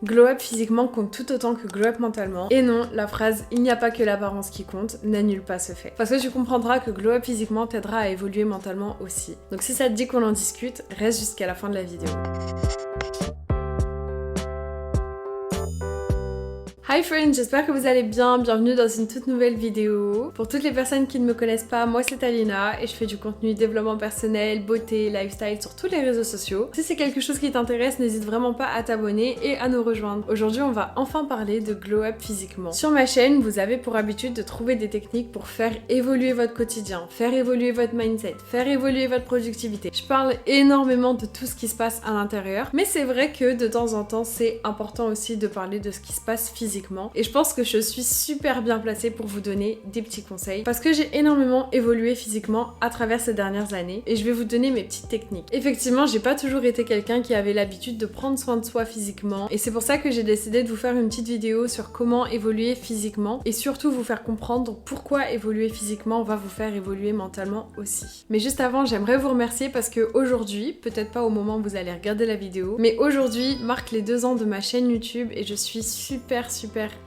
Glow up physiquement compte tout autant que glow up mentalement. Et non, la phrase « il n'y a pas que l'apparence qui compte » n'annule pas ce fait. Parce que tu comprendras que glow up physiquement t'aidera à évoluer mentalement aussi. Donc si ça te dit qu'on en discute, reste jusqu'à la fin de la vidéo. Hi friends, j'espère que vous allez bien, bienvenue dans une toute nouvelle vidéo. Pour toutes les personnes qui ne me connaissent pas, moi c'est Alina et je fais du contenu développement personnel, beauté, lifestyle sur tous les réseaux sociaux. Si c'est quelque chose qui t'intéresse, n'hésite vraiment pas à t'abonner et à nous rejoindre. Aujourd'hui on va enfin parler de glow up physiquement. Sur ma chaîne, vous avez pour habitude de trouver des techniques pour faire évoluer votre quotidien, faire évoluer votre mindset, faire évoluer votre productivité. Je parle énormément de tout ce qui se passe à l'intérieur, mais c'est vrai que de temps en temps c'est important aussi de parler de ce qui se passe physiquement. Et je pense que je suis super bien placée pour vous donner des petits conseils parce que j'ai énormément évolué physiquement à travers ces dernières années et je vais vous donner mes petites techniques. Effectivement, j'ai pas toujours été quelqu'un qui avait l'habitude de prendre soin de soi physiquement et c'est pour ça que j'ai décidé de vous faire une petite vidéo sur comment évoluer physiquement et surtout vous faire comprendre pourquoi évoluer physiquement va vous faire évoluer mentalement aussi. Mais juste avant, j'aimerais vous remercier parce que aujourd'hui, peut-être pas au moment où vous allez regarder la vidéo, mais aujourd'hui marque les 2 ans de ma chaîne YouTube et je suis super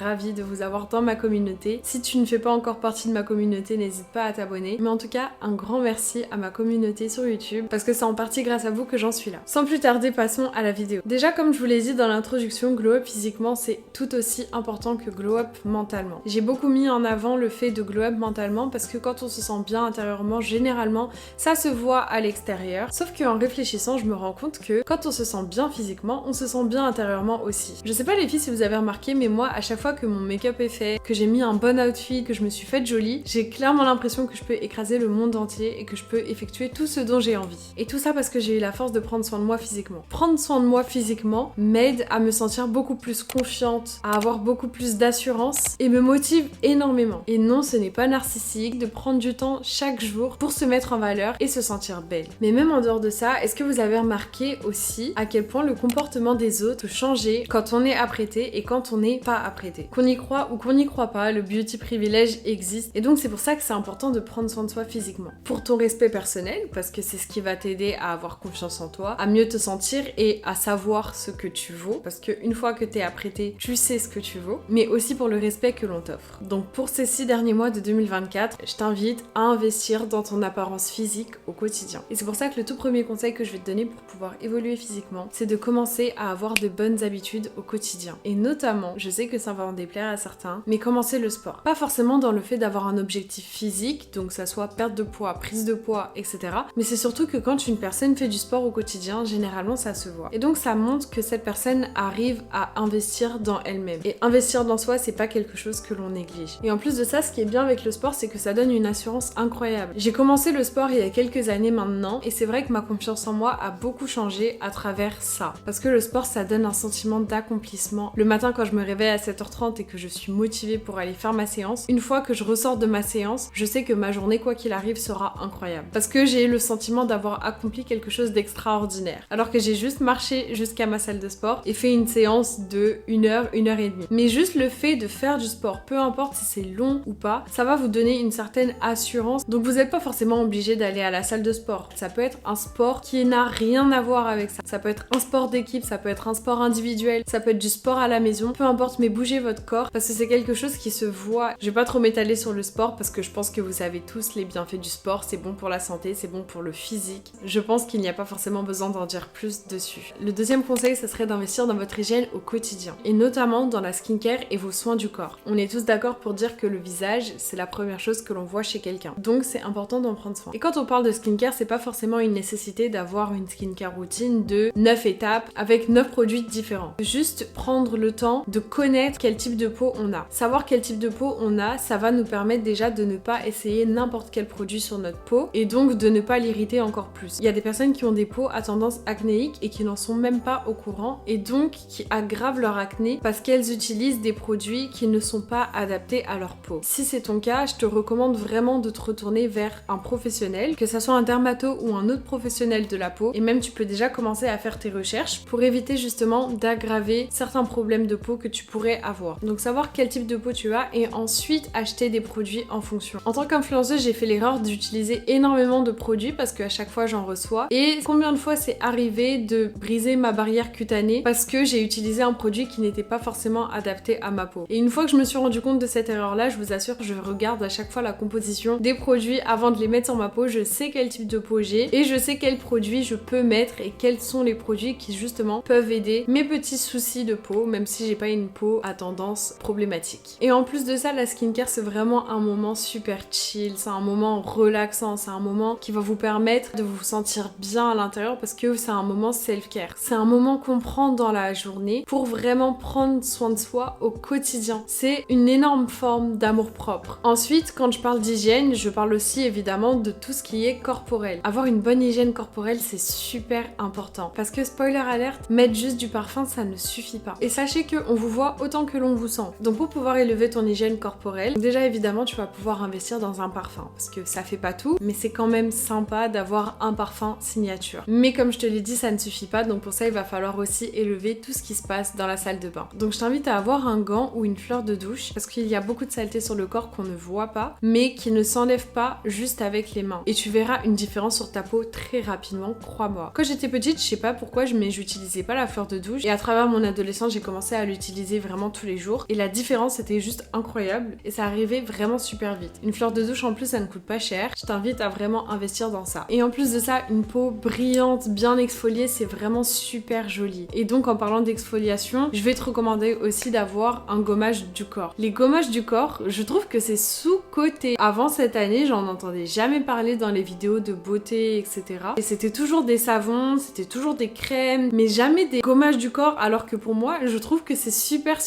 ravie de vous avoir dans ma communauté. Si tu ne fais pas encore partie de ma communauté, n'hésite pas à t'abonner. Mais en tout cas, un grand merci à ma communauté sur YouTube parce que c'est en partie grâce à vous que j'en suis là. Sans plus tarder, passons à la vidéo. Déjà, comme je vous l'ai dit dans l'introduction, glow up physiquement, c'est tout aussi important que glow up mentalement. J'ai beaucoup mis en avant le fait de glow up mentalement parce que quand on se sent bien intérieurement, généralement, ça se voit à l'extérieur. Sauf qu'en réfléchissant, je me rends compte que quand on se sent bien physiquement, on se sent bien intérieurement aussi. Je sais pas les filles si vous avez remarqué, mais moi, à chaque fois que mon make-up est fait, que j'ai mis un bon outfit, que je me suis faite jolie, j'ai clairement l'impression que je peux écraser le monde entier et que je peux effectuer tout ce dont j'ai envie. Et tout ça parce que j'ai eu la force de prendre soin de moi physiquement. Prendre soin de moi physiquement m'aide à me sentir beaucoup plus confiante, à avoir beaucoup plus d'assurance et me motive énormément. Et non, ce n'est pas narcissique de prendre du temps chaque jour pour se mettre en valeur et se sentir belle. Mais même en dehors de ça, est-ce que vous avez remarqué aussi à quel point le comportement des autres peut changer quand on est apprêté et quand on n'est pas apprêté. Qu'on y croit ou qu'on n'y croit pas, le beauty privilège existe et donc c'est pour ça que c'est important de prendre soin de soi physiquement. Pour ton respect personnel, parce que c'est ce qui va t'aider à avoir confiance en toi, à mieux te sentir et à savoir ce que tu vaux, parce qu'une fois que t'es apprêté, tu sais ce que tu vaux, mais aussi pour le respect que l'on t'offre. Donc pour ces 6 derniers mois de 2024, je t'invite à investir dans ton apparence physique au quotidien. Et c'est pour ça que le tout premier conseil que je vais te donner pour pouvoir évoluer physiquement, c'est de commencer à avoir de bonnes habitudes au quotidien. Et notamment, je sais que ça va en déplaire à certains, mais commencer le sport. Pas forcément dans le fait d'avoir un objectif physique, donc ça soit perte de poids, prise de poids, etc. Mais c'est surtout que quand une personne fait du sport au quotidien, généralement ça se voit. Et donc ça montre que cette personne arrive à investir dans elle-même. Et investir dans soi, c'est pas quelque chose que l'on néglige. Et en plus de ça, ce qui est bien avec le sport, c'est que ça donne une assurance incroyable. J'ai commencé le sport il y a quelques années maintenant, et c'est vrai que ma confiance en moi a beaucoup changé à travers ça. Parce que le sport, ça donne un sentiment d'accomplissement. Le matin, quand je me réveille à 7h30 et que je suis motivée pour aller faire ma séance, une fois que je ressors de ma séance, je sais que ma journée, quoi qu'il arrive, sera incroyable. Parce que j'ai le sentiment d'avoir accompli quelque chose d'extraordinaire. Alors que j'ai juste marché jusqu'à ma salle de sport et fait une séance de 1h, 1h30. Mais juste le fait de faire du sport, peu importe si c'est long ou pas, ça va vous donner une certaine assurance. Donc vous n'êtes pas forcément obligé d'aller à la salle de sport. Ça peut être un sport qui n'a rien à voir avec ça. Ça peut être un sport d'équipe, ça peut être un sport individuel, ça peut être du sport à la maison, peu importe, mais bougez votre corps parce que c'est quelque chose qui se voit. Je vais pas trop m'étaler sur le sport parce que je pense que vous savez tous les bienfaits du sport, c'est bon pour la santé, c'est bon pour le physique. Je pense qu'il n'y a pas forcément besoin d'en dire plus dessus. Le deuxième conseil, ça serait d'investir dans votre hygiène au quotidien et notamment dans la skincare et vos soins du corps. On est tous d'accord pour dire que le visage, c'est la première chose que l'on voit chez quelqu'un. Donc c'est important d'en prendre soin. Et quand on parle de skincare, c'est pas forcément une nécessité d'avoir une skincare routine de 9 étapes avec 9 produits différents. Juste prendre le temps de connaître quel type de peau on a. Savoir quel type de peau on a, ça va nous permettre déjà de ne pas essayer n'importe quel produit sur notre peau et donc de ne pas l'irriter encore plus. Il y a des personnes qui ont des peaux à tendance acnéique et qui n'en sont même pas au courant et donc qui aggravent leur acné parce qu'elles utilisent des produits qui ne sont pas adaptés à leur peau. Si c'est ton cas, je te recommande vraiment de te retourner vers un professionnel, que ça soit un dermato ou un autre professionnel de la peau et même tu peux déjà commencer à faire tes recherches pour éviter justement d'aggraver certains problèmes de peau que tu pourrais pourrais avoir. Donc savoir quel type de peau tu as et ensuite acheter des produits en fonction. En tant qu'influenceuse, j'ai fait l'erreur d'utiliser énormément de produits parce qu'à chaque fois j'en reçois. Et combien de fois c'est arrivé de briser ma barrière cutanée parce que j'ai utilisé un produit qui n'était pas forcément adapté à ma peau. Et une fois que je me suis rendu compte de cette erreur-là, je vous assure, je regarde à chaque fois la composition des produits avant de les mettre sur ma peau. Je sais quel type de peau j'ai et je sais quels produits je peux mettre et quels sont les produits qui justement peuvent aider mes petits soucis de peau, même si j'ai pas une peau à tendance problématique. Et en plus de ça, la skincare c'est vraiment un moment super chill, c'est un moment relaxant, c'est un moment qui va vous permettre de vous sentir bien à l'intérieur parce que c'est un moment self-care. C'est un moment qu'on prend dans la journée pour vraiment prendre soin de soi au quotidien. C'est une énorme forme d'amour propre. Ensuite, quand je parle d'hygiène, je parle aussi évidemment de tout ce qui est corporel. Avoir une bonne hygiène corporelle, c'est super important parce que spoiler alert, mettre juste du parfum, ça ne suffit pas. Et sachez qu'on vous voit autant que l'on vous sent. Donc pour pouvoir élever ton hygiène corporelle, déjà évidemment tu vas pouvoir investir dans un parfum parce que ça fait pas tout, mais c'est quand même sympa d'avoir un parfum signature. Mais comme je te l'ai dit, ça ne suffit pas, donc pour ça il va falloir aussi élever tout ce qui se passe dans la salle de bain. Donc je t'invite à avoir un gant ou une fleur de douche parce qu'il y a beaucoup de saleté sur le corps qu'on ne voit pas, mais qui ne s'enlève pas juste avec les mains. Et tu verras une différence sur ta peau très rapidement, crois-moi. Quand j'étais petite, je sais pas pourquoi, mais j'utilisais pas la fleur de douche et à travers mon adolescence, j'ai commencé à l'utiliser vraiment tous les jours et la différence était juste incroyable et ça arrivait vraiment super vite. Une fleur de douche en plus, ça ne coûte pas cher. Je t'invite à vraiment investir dans ça. Et en plus de ça, une peau brillante, bien exfoliée, c'est vraiment super joli. Et donc en parlant d'exfoliation, je vais te recommander aussi d'avoir un gommage du corps. Les gommages du corps, je trouve que c'est sous-coté. Avant cette année, j'en entendais jamais parler dans les vidéos de beauté, etc. Et c'était toujours des savons, c'était toujours des crèmes, mais jamais des gommages du corps, alors que pour moi, je trouve que c'est super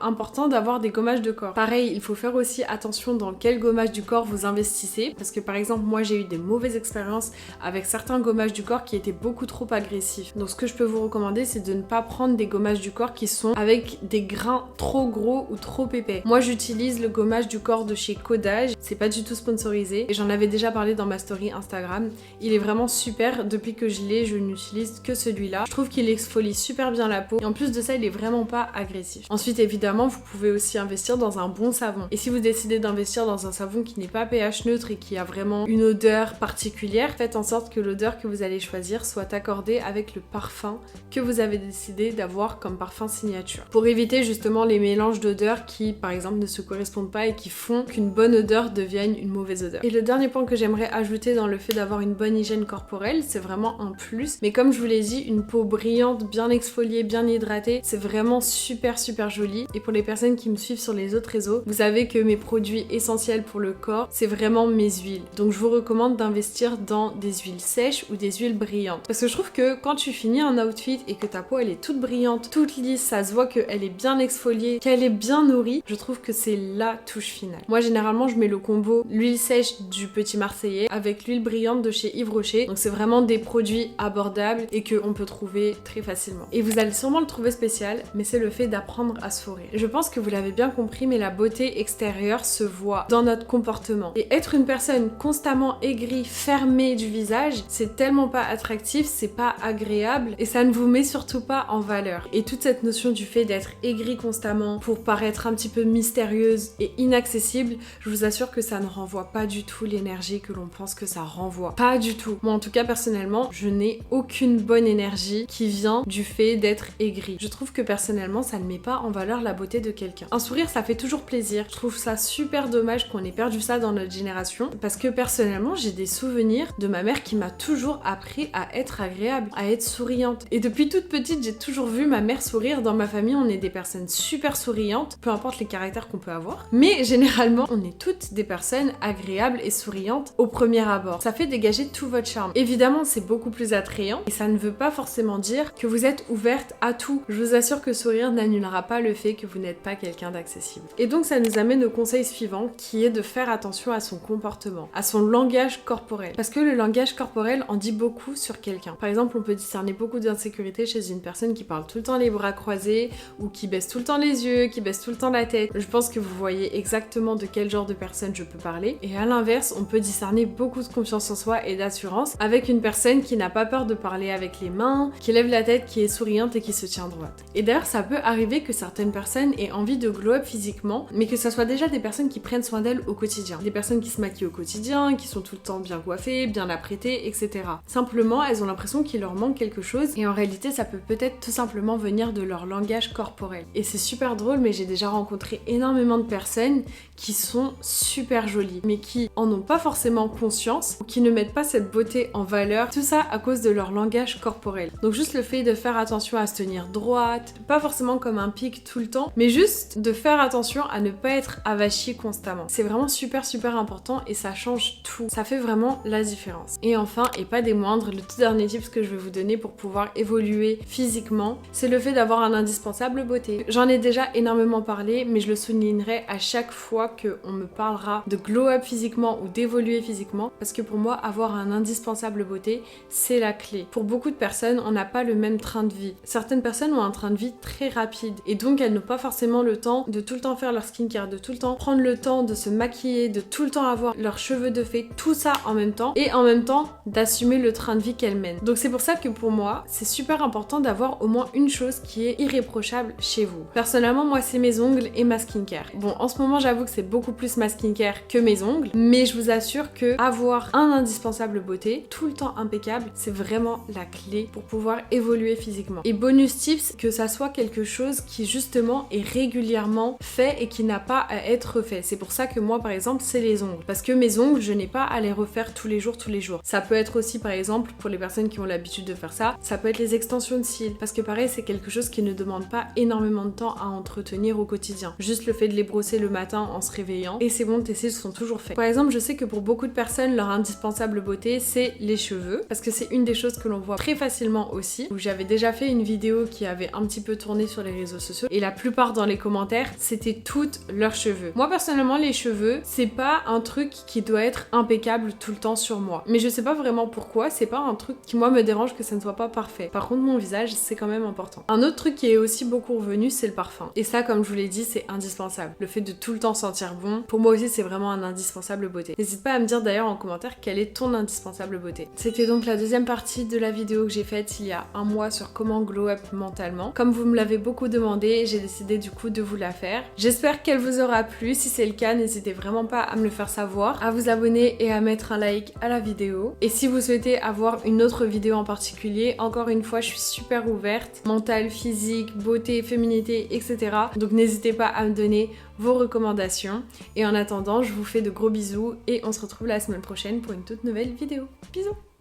important d'avoir des gommages de corps. Pareil, il faut faire aussi attention dans quel gommage du corps vous investissez, parce que par exemple, moi j'ai eu des mauvaises expériences avec certains gommages du corps qui étaient beaucoup trop agressifs. Donc ce que je peux vous recommander, c'est de ne pas prendre des gommages du corps qui sont avec des grains trop gros ou trop épais. Moi j'utilise le gommage du corps de chez Codage, c'est pas du tout sponsorisé et j'en avais déjà parlé dans ma story Instagram. Il est vraiment super, depuis que je l'ai, je n'utilise que celui-là. Je trouve qu'il exfolie super bien la peau et en plus de ça, il est vraiment pas agressif. Ensuite évidemment, vous pouvez aussi investir dans un bon savon. Et si vous décidez d'investir dans un savon qui n'est pas pH neutre et qui a vraiment une odeur particulière, faites en sorte que l'odeur que vous allez choisir soit accordée avec le parfum que vous avez décidé d'avoir comme parfum signature. Pour éviter justement les mélanges d'odeurs qui par exemple ne se correspondent pas et qui font qu'une bonne odeur devienne une mauvaise odeur. Et le dernier point que j'aimerais ajouter dans le fait d'avoir une bonne hygiène corporelle, c'est vraiment un plus. Mais comme je vous l'ai dit, une peau brillante, bien exfoliée, bien hydratée, c'est vraiment super joli. Et pour les personnes qui me suivent sur les autres réseaux, vous savez que mes produits essentiels pour le corps, c'est vraiment mes huiles. Donc je vous recommande d'investir dans des huiles sèches ou des huiles brillantes. Parce que je trouve que quand tu finis un outfit et que ta peau elle est toute brillante, toute lisse, ça se voit qu'elle est bien exfoliée, qu'elle est bien nourrie, je trouve que c'est la touche finale. Moi généralement je mets le combo l'huile sèche du Petit Marseillais avec l'huile brillante de chez Yves Rocher. Donc c'est vraiment des produits abordables et qu'on peut trouver très facilement. Et vous allez sûrement le trouver spécial, mais c'est le fait d'apprendre à sourire. Je pense que vous l'avez bien compris, mais la beauté extérieure se voit dans notre comportement. Et être une personne constamment aigrie, fermée du visage, c'est tellement pas attractif, c'est pas agréable et ça ne vous met surtout pas en valeur. Et toute cette notion du fait d'être aigrie constamment pour paraître un petit peu mystérieuse et inaccessible, je vous assure que ça ne renvoie pas du tout l'énergie que l'on pense que ça renvoie. Pas du tout. Moi en tout cas personnellement, je n'ai aucune bonne énergie qui vient du fait d'être aigrie. Je trouve que personnellement, ça ne met pas en valeur la beauté de quelqu'un. Un sourire, ça fait toujours plaisir. Je trouve ça super dommage qu'on ait perdu ça dans notre génération parce que personnellement, j'ai des souvenirs de ma mère qui m'a toujours appris à être agréable, à être souriante. Et depuis toute petite, j'ai toujours vu ma mère sourire. Dans ma famille, on est des personnes super souriantes, peu importe les caractères qu'on peut avoir. Mais généralement, on est toutes des personnes agréables et souriantes au premier abord. Ça fait dégager tout votre charme. Évidemment, c'est beaucoup plus attrayant et ça ne veut pas forcément dire que vous êtes ouverte à tout. Je vous assure que sourire n'annulera pas le fait que vous n'êtes pas quelqu'un d'accessible. Et donc ça nous amène au conseil suivant qui est de faire attention à son comportement, à son langage corporel. Parce que le langage corporel en dit beaucoup sur quelqu'un. Par exemple, on peut discerner beaucoup d'insécurité chez une personne qui parle tout le temps les bras croisés ou qui baisse tout le temps les yeux, qui baisse tout le temps la tête. Je pense que vous voyez exactement de quel genre de personne je peux parler. Et à l'inverse, on peut discerner beaucoup de confiance en soi et d'assurance avec une personne qui n'a pas peur de parler avec les mains, qui lève la tête, qui est souriante et qui se tient droite. Et d'ailleurs, ça peut arriver que certaines personnes aient envie de glow up physiquement, mais que ça soit déjà des personnes qui prennent soin d'elles au quotidien. Des personnes qui se maquillent au quotidien, qui sont tout le temps bien coiffées, bien apprêtées, etc. Simplement, elles ont l'impression qu'il leur manque quelque chose et en réalité, ça peut peut-être tout simplement venir de leur langage corporel. Et c'est super drôle, mais j'ai déjà rencontré énormément de personnes qui sont super jolies, mais qui en ont pas forcément conscience, ou qui ne mettent pas cette beauté en valeur, tout ça à cause de leur langage corporel. Donc juste le fait de faire attention à se tenir droite, pas forcément comme un pic tout le temps, mais juste de faire attention à ne pas être avachi constamment. C'est vraiment super important et ça change tout. Ça fait vraiment la différence. Et enfin, et pas des moindres, le tout dernier tip que je vais vous donner pour pouvoir évoluer physiquement, c'est le fait d'avoir un indispensable beauté. J'en ai déjà énormément parlé, mais je le soulignerai à chaque fois qu'on me parlera de glow up physiquement ou d'évoluer physiquement, parce que pour moi, avoir un indispensable beauté, c'est la clé. Pour beaucoup de personnes, on n'a pas le même train de vie. Certaines personnes ont un train de vie très rapide et donc elles n'ont pas forcément le temps de tout le temps faire leur skincare, de tout le temps prendre le temps de se maquiller, de tout le temps avoir leurs cheveux de fée, tout ça en même temps et en même temps d'assumer le train de vie qu'elles mènent. Donc c'est pour ça que pour moi, c'est super important d'avoir au moins une chose qui est irréprochable chez vous. Personnellement, moi, c'est mes ongles et ma skincare. Bon, en ce moment, j'avoue que c'est beaucoup plus ma skincare que mes ongles, mais je vous assure que avoir un indispensable beauté, tout le temps impeccable, c'est vraiment la clé pour pouvoir évoluer physiquement. Et bonus tips, que ça soit quelque chose qui justement est régulièrement fait et qui n'a pas à être refait. C'est pour ça que moi, par exemple, c'est les ongles. Parce que mes ongles, je n'ai pas à les refaire tous les jours. Ça peut être aussi, par exemple, pour les personnes qui ont l'habitude de faire ça, ça peut être les extensions de cils. Parce que pareil, c'est quelque chose qui ne demande pas énormément de temps à entretenir au quotidien. Juste le fait de les brosser le matin en se réveillant et c'est bon, tes cils sont toujours faits. Par exemple, je sais que pour beaucoup de personnes, leur indispensable beauté, c'est les cheveux. Parce que c'est une des choses que l'on voit très facilement aussi. Où j'avais déjà fait une vidéo qui avait un petit peu tourné sur les réseaux sociaux et la plupart dans les commentaires, c'était toutes leurs cheveux. Moi, personnellement, les cheveux, c'est pas un truc qui doit être impeccable tout le temps sur moi. Mais je sais pas vraiment pourquoi, c'est pas un truc qui moi me dérange que ça ne soit pas parfait. Par contre, mon visage, c'est quand même important. Un autre truc qui est aussi beaucoup revenu, c'est le parfum. Et ça, comme je vous l'ai dit, c'est indispensable. Le fait de tout le temps sentir bon, pour moi aussi, c'est vraiment un indispensable beauté. N'hésite pas à me dire d'ailleurs en commentaire quelle est ton indispensable beauté. C'était donc la deuxième partie de la vidéo que j'ai faite il y a un mois sur comment glow up mentalement. Comme vous me l'avez beaucoup demandé, j'ai décidé du coup de vous la faire. J'espère qu'elle vous aura plu. Si c'est le cas, n'hésitez vraiment pas à me le faire savoir, à vous abonner et à mettre un like à la vidéo. Et si vous souhaitez avoir une autre vidéo en particulier, encore une fois, je suis super ouverte. Mental, physique, beauté, féminité, etc. Donc n'hésitez pas à me donner vos recommandations. Et en attendant, je vous fais de gros bisous et on se retrouve la semaine prochaine pour une toute nouvelle vidéo. Bisous!